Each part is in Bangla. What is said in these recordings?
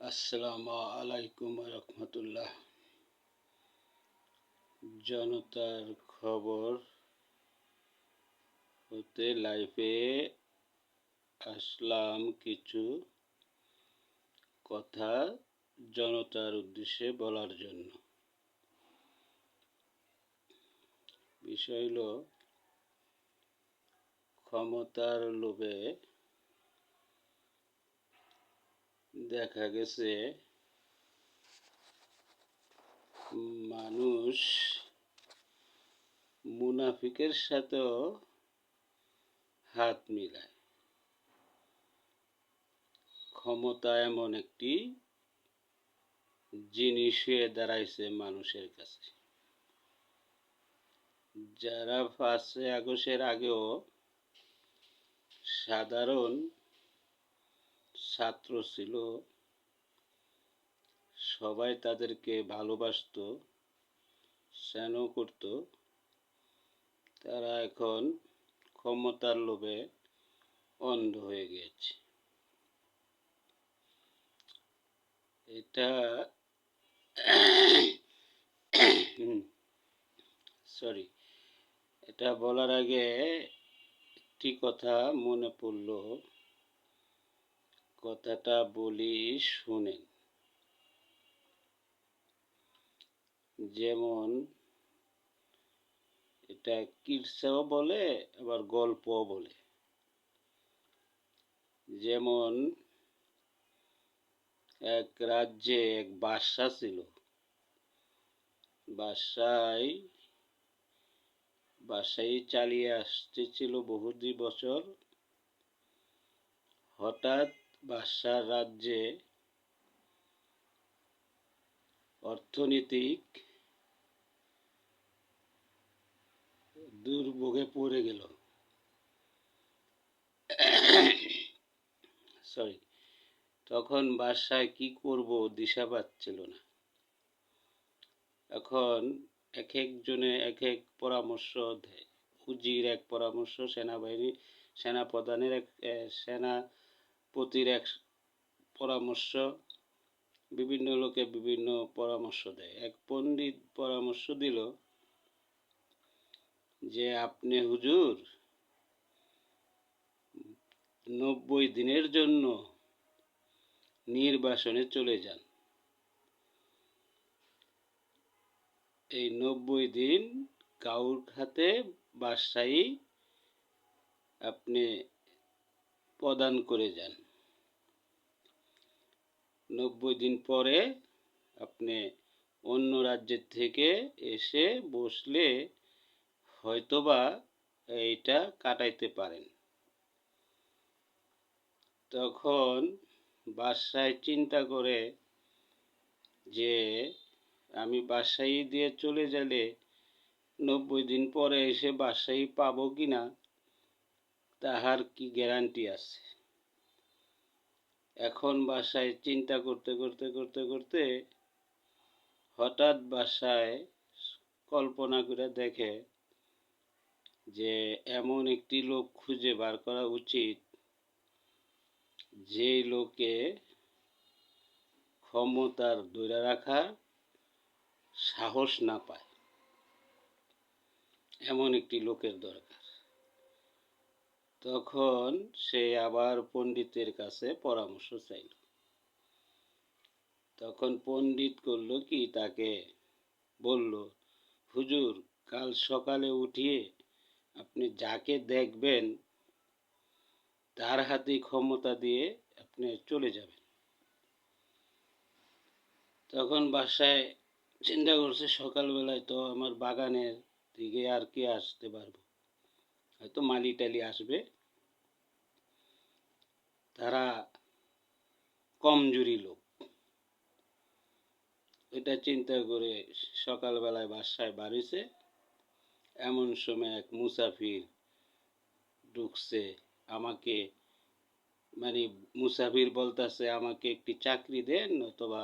আসসালামু আলাইকুম রহমতুল্লাহ। জনতার খবর হতে লাইভে আসলাম কিছু কথা জনতার উদ্দেশ্যে বলার জন্য। বিষয় হলো, ক্ষমতার লোভে দেখা গেছে মানুষ মুনাফিকের সাথেও হাত মিলায়। ক্ষমতা এমন একটি জিনিস হয়ে দাঁড়াইছে মানুষের কাছে। যারা 5ই আগস্টের আগেও সাধারণ ছাত্র ছিল, সবাই তাদেরকে ভালোবাসতো, স্নেহ করত, তারা এখন ক্ষমতার লোভে অন্ধ হয়ে গিয়েছে। এটা এটা বলার আগে একটি কথা মনে পড়ল, কথাটা বলি শুনেন। যেমন এটা কিরসাও বলে, আবার গল্পও বলে। যেমন এক রাজ্যে এক বাদশা ছিল। বাদশাহী চালিয়ে আসতেছিল বহুদিন বছর। হঠাৎ বাদশার রাজ্যে অর্থনৈতিক দুর্ভোগে পড়ে গেল। তখন বাদশাহ কি করব দিশা পাচ্ছিল না। এখন এক একজনে এক এক পরামর্শ দেয়। উজির এক পরামর্শ, সেনাপতির এক পরামর্শ, বিভিন্ন লোকে বিভিন্ন পরামর্শ দেয়। এক পণ্ডিত পরামর্শ দিল যে, আপনি হুজুর 90 দিনের জন্য নির্বাসনে চলে যান। এই 90 দিন কাউর হাতে বাদশাহী আপনি প্রদান করে যান। 90 দিন পরে আপনি অন্য রাজ্যের থেকে এসে বসলে হয়তোবা এইটা কাটাইতে পারেন। তখন বাদশাহ চিন্তা করে যে, আমি বাদশাহী দিয়ে চলে গেলে 90 দিন পরে এসে বাদশাহী পাবো কিনা তাহার কি গ্যারান্টি আছে। এখন বাদশাহ চিন্তা করতে হঠাৎ বাদশাহ কল্পনা করে দেখে যে, এমন একটি লোক খুঁজে বার করা উচিত যে লোকে ক্ষমতার ধরে রাখা সাহস না পায়, এমন একটি লোকের দরকার। তখন সে আবার পণ্ডিতের কাছে পরামর্শ চাইল। তখন পণ্ডিত করলো কি, তাকে বলল, হুজুর কাল সকালে উঠিয়ে আপনি যাকে দেখবেন তার হাতে ক্ষমতা দিয়ে আপনি চলে যাবেন। তখন বাদশাহ চিন্তা করছে, সকালবেলায় তো আমার বাগানের দিকে আর কে আসতে পারবো, হয়তো মালি টালি আসবে, তারা কমজোরি লোক। এটা চিন্তা করে সকালবেলায় বাদশাহ বাড়িছে। এমন সময় এক মুসাফির ঢুকছে। মুসাফির বলতেছে, আমাকে একটি চাকরি দেন অথবা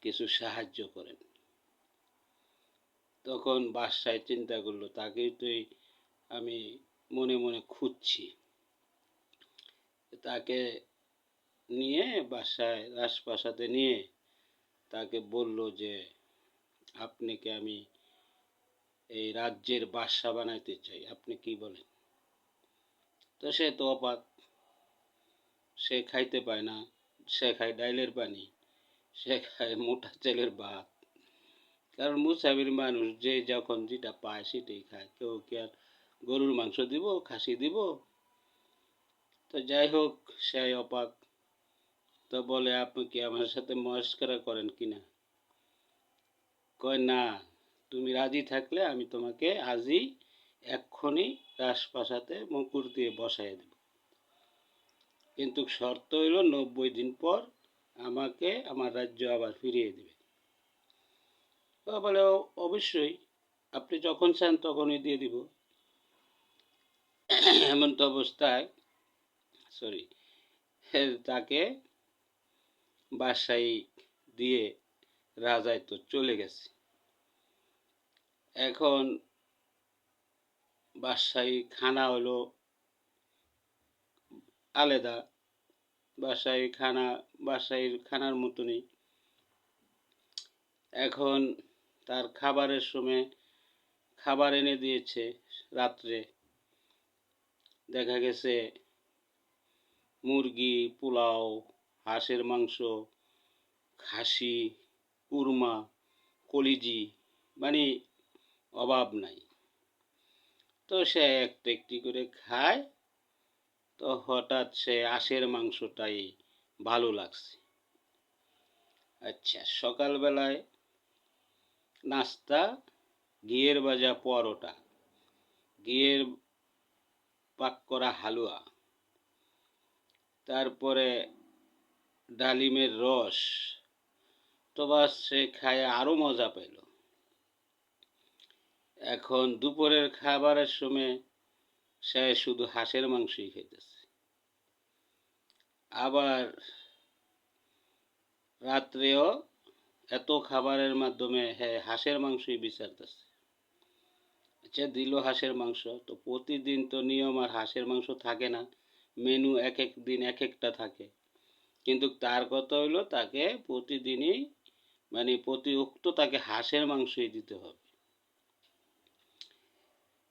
কিছু সাহায্য করেন। তখন বাদশাহ চিন্তা করলো, তাকেই তো আমি মনে মনে খুঁজছি, তাকে নিয়ে বাসায় রাজপ্রাসাদে নিয়ে তাকে বলল যে আপনাকে আমি এই রাজ্যের বাদশা বানাইতে চাই, আপনি কি বলেন? তো সে তো অবাক, সে খাইতে পায় না, সে খায় ডাইলের পানি, সে খায় মোটা চালের ভাত। কারণ মুসাফির মানুষ যে যখন যেটা পায় সেটাই খায়, কেউ কি আর গরুর মাংস দিব, খাসি দিব? তো যাই হোক, সে অবাক। তো বলে আপনি কি আমার সাথে মস্করা করেন কিনা? কয় না, তুমি রাজি থাকলে আমি তোমাকে আজই এক্ষুনি রাজপ্রাসাদে মুকুট দিয়ে বসাই দেব, কিন্তু শর্ত হইল 90 দিন পর আমাকে আমার রাজ্য আবার ফিরিয়ে দেবে। তো বলে অবশ্যই, আপনি যখন চান তখনই দিয়ে দিব। এমন তো অবস্থায় সরি তাকে বাসায় দিয়ে রাজায় তো চলে গেছে। এখন বাসায় খানা হলো আলাদা, বাসায় খানার মতনই। এখন তার খাবারের সময় খাবার এনে দিয়েছে রাত্রে, দেখা গেছে মুরগি, পোলাও, হাঁসের মাংস, খাসি, কুরমা, কলিজি, মানে অভাব নাই। তো সে একটু একটি করে খায়। তো হঠাৎ সে হাঁসের মাংসটাই ভালো লাগছে। আচ্ছা, সকালবেলায় নাস্তা ঘিয়ের ভাজা পরোটা, ঘিয়ের পাক করা হালুয়া, তারপরে ডালিমের রস। তো বাস সে খায় আরো মজা পেল। এখন দুপুরের খাবারের সময় সে শুধু হাঁসের মাংসই খাইতেছে। আবার রাত্রেও এত খাবারের মাধ্যমে হ্যাঁ হাঁসের মাংসই বিচারতেছে। আচ্ছা, দিল হাঁসের মাংস, তো প্রতিদিন তো নিয়ম আর হাঁসের মাংস থাকে না, মেনু এক এক দিন এক একটা থাকে। কিন্তু তার কথা হইলো তাকে প্রতিদিনই, মানে প্রতি উক্ত তাকে হাঁসের মাংসই দিতে হবে।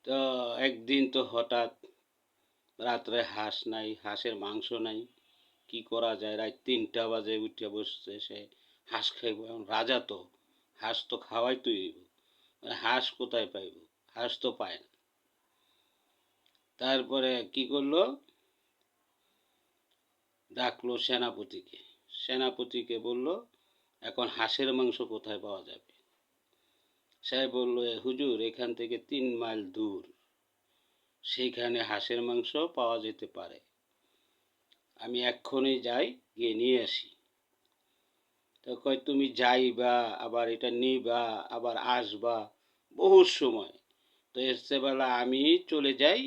তো একদিন তো হঠাৎ রাত্রে হাঁস নাই, হাঁসের মাংস নাই, কি করা যায়? রাত 3টা বাজে উঠে বসছে সে, হাঁস খাইব। এখন রাজা তো, হাঁস তো খাওয়াইতেই হইব। হাঁস কোথায় পাইব? হাঁস তো পায় না। তারপরে কি করলো, ডাকলো সেনাপতিকে। সেনাপতিকে বলল এখন হাঁসের মাংস কোথায় পাওয়া যাবে? সে বলল হুজুর এখান থেকে 3 মাইল দূর, সেইখানে হাঁসের মাংস পাওয়া যেতে পারে, আমি এক্ষুনি যাই, গিয়ে নিয়ে আসি। তো কয় তুমি যাইবা আবার এটা নিবা আবার আসবা, বহু সময়, তো এর চেয়ে বেলা আমি চলে যাই,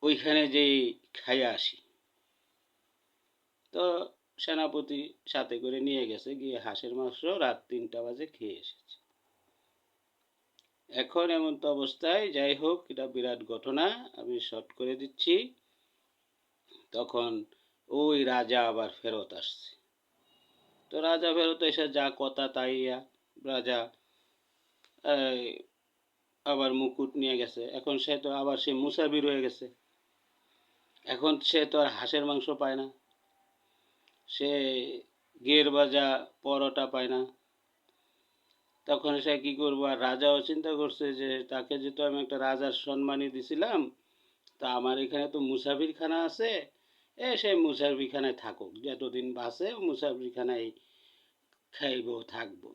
ওইখানে যেই খাইয়া আসি। তো সেনাপতি সাথে করে নিয়ে গেছে, গিয়ে হাঁসের মাংস রাত 3টা বাজে খেয়ে এসেছে। এখন এমন তো অবস্থায়, যাই হোক এটা বিরাট ঘটনা, আমি শর্ট করে দিচ্ছি। তখন ওই রাজা আবার ফেরত আসছে। তো রাজা ফেরত এসে যা কথা তাই রাজা আবার মুকুট নিয়ে গেছে। এখন সে তো আবার সে মুসাফির হয়ে গেছে। এখন সে তো আর হাঁসের মাংস পায় না, সে ঘিয়ের ভাজা পরোটা পায় না। তখন সে কি করবো? আর রাজাও চিন্তা করছে যে তাকে যেহেতু আমি একটা রাজার সম্মানই দিছিলাম, তা আমার এখানে তো মুসাফিরখানা আছে, সে মুসাফিরখানায় থাকুক, যতদিন বাঁচে মুসাফিরখানায় খাইব থাকবো।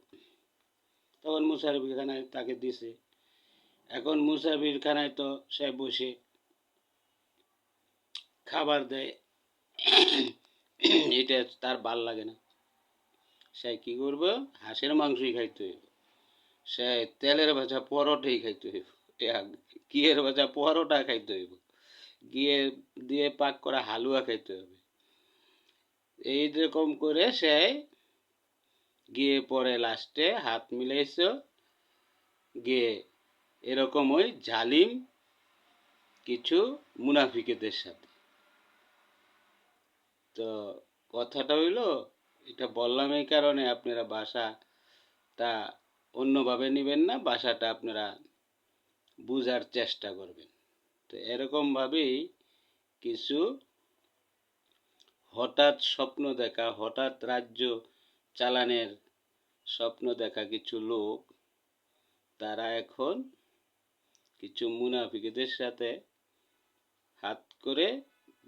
তখন মুসাফিরখানায় তাকে দিছে। এখন মুসাফিরখানায় তো সে বসে খাবার দেয়, এটা তার ভাল লাগে না। সে কি করবো? হাঁসের মাংসই খাইতে হইব, সে তেলের ভাজা পরোটাই খাইতে হইব, ঘিয়ের ভাজা পরোটা খাইতে হইব, ঘিয়ে দিয়ে পাক করা হালুয়া খাইতে হবে। এইরকম করে সে গিয়ে পরে লাস্টে হাত মিলাইছ, গিয়ে এরকম ওই জালিম কিছু মুনাফিকেদের সাথে। তো কথাটা হইল, এটা বললাম এই কারণে আপনারা বাসাটা অন্যভাবে নেবেন না, বাসাটা আপনারা বুঝার চেষ্টা করবেন। তো এরকমভাবেই কিছু হঠাৎ স্বপ্ন দেখা, হঠাৎ রাজ্য চালানের স্বপ্ন দেখা কিছু লোক, তারা এখন কিছু মুনাফিকদের সাথে হাত করে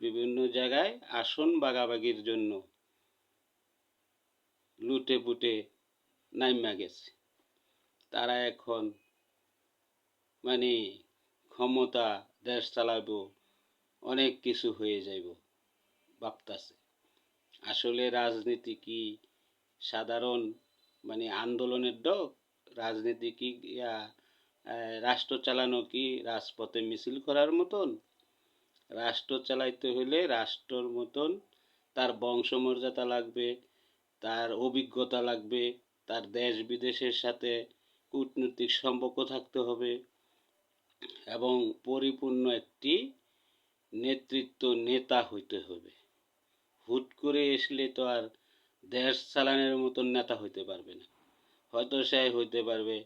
বিভিন্ন জায়গায় আসন ভাগাভাগির জন্য লুটে পুটে নাইমা গেছে। তারা এখন মানে ক্ষমতা, দেশ চালাবো, অনেক কিছু হয়ে যাইব ভাবতাছে। আসলে রাজনীতি কি সাধারণ আন্দোলনের ডগ? রাজনীতি কি রাষ্ট্র চালানো কি রাজপথে মিছিল করার মতন? রাষ্ট্র চালাইতে হলে রাষ্ট্রর মতন তার বংশমর্যাদা লাগবে, তার অভিজ্ঞতা লাগবে, তার দেশ বিদেশের সাথে কূটনৈতিক সম্পর্ক থাকতে হবে এবং পরিপূর্ণ একটি নেতৃত্ব নেতা হইতে হবে। হুট করে আসলে তো আর দেশ চালানোর মতন নেতা হইতে পারবে না। হয়তো সে হইতে পারবে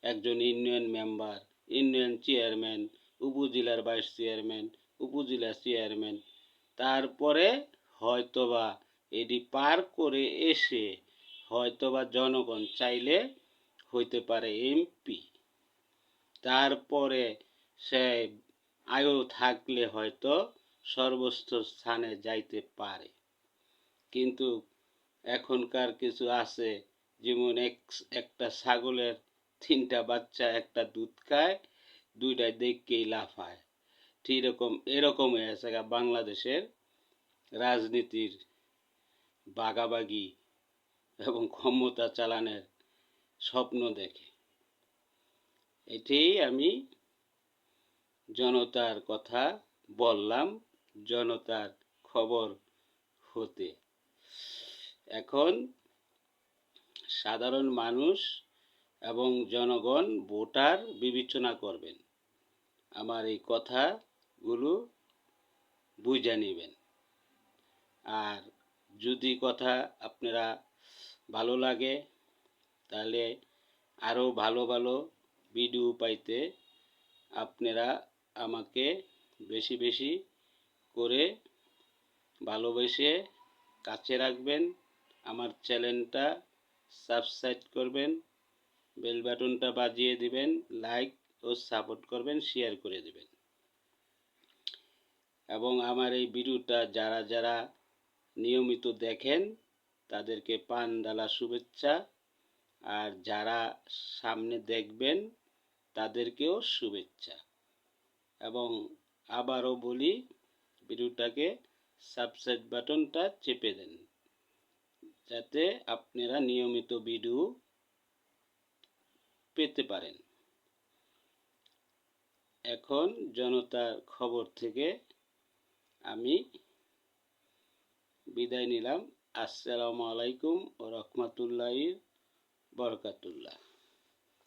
একজন ইউনিয়ন মেম্বার, ইউনিয়ন চেয়ারম্যান, উপজেলার ভাইস চেয়ারম্যান, উপজেলা চেয়ারম্যান, তারপরে হয়তোবা এটি পার করে এসে হয়তোবা জনগণ চাইলে হইতে পারে এমপি। তারপরে সে আয়ু থাকলে হয়তো সর্বোচ্চ স্থানে যাইতে পারে। কিন্তু এখনকার কিছু আছে, যেমন একটা ছাগলের 3টা বাচ্চা একটা দুধ খায়, 2টা দেখকেই লাফায়। ঠিক এরকম হয়ে আছে বাংলাদেশের রাজনীতির বাগাবাগি এবং ক্ষমতা চালানের স্বপ্ন দেখে। এটাই আমি জনতার কথা বললাম, জনতার খবর হতে। এখন সাধারণ মানুষ এবং জনগণ ভোটার বিবেচনা করবেন, আমার এই কথাগুলো বুঝে নেবেন। আর যদি কথা আপনারা ভালো লাগে, তাহলে আরও ভালো ভালো ভিডিও পাইতে আপনারা আমাকে বেশি বেশি করে ভালোবেসে কাছে রাখবেন, আমার চ্যানেলটা সাবস্ক্রাইব করবেন, বেল বাটনটা বাজিয়ে দিবেন, লাইক ও সাপোর্ট করবেন, শেয়ার করে দিবেন। এবং আমার এই ভিডিওটা যারা যারা নিয়মিত দেখেন তাদেরকে পান ডালা শুভেচ্ছা, আর যারা সামনে দেখবেন তাদেরকেও শুভেচ্ছা। এবং আবারও বলি, ভিডিওটাকে সাবস্ক্রাইব বাটনটা চেপে দেন, যাতে আপনারা নিয়মিত ভিডিও পেতে পারেন। এখন জনতার খবর থেকে আমি বিদায় নিলাম। আসসালামু আলাইকুম ওয়া রাহমাতুল্লাহি ওয়া বারাকাতুহু।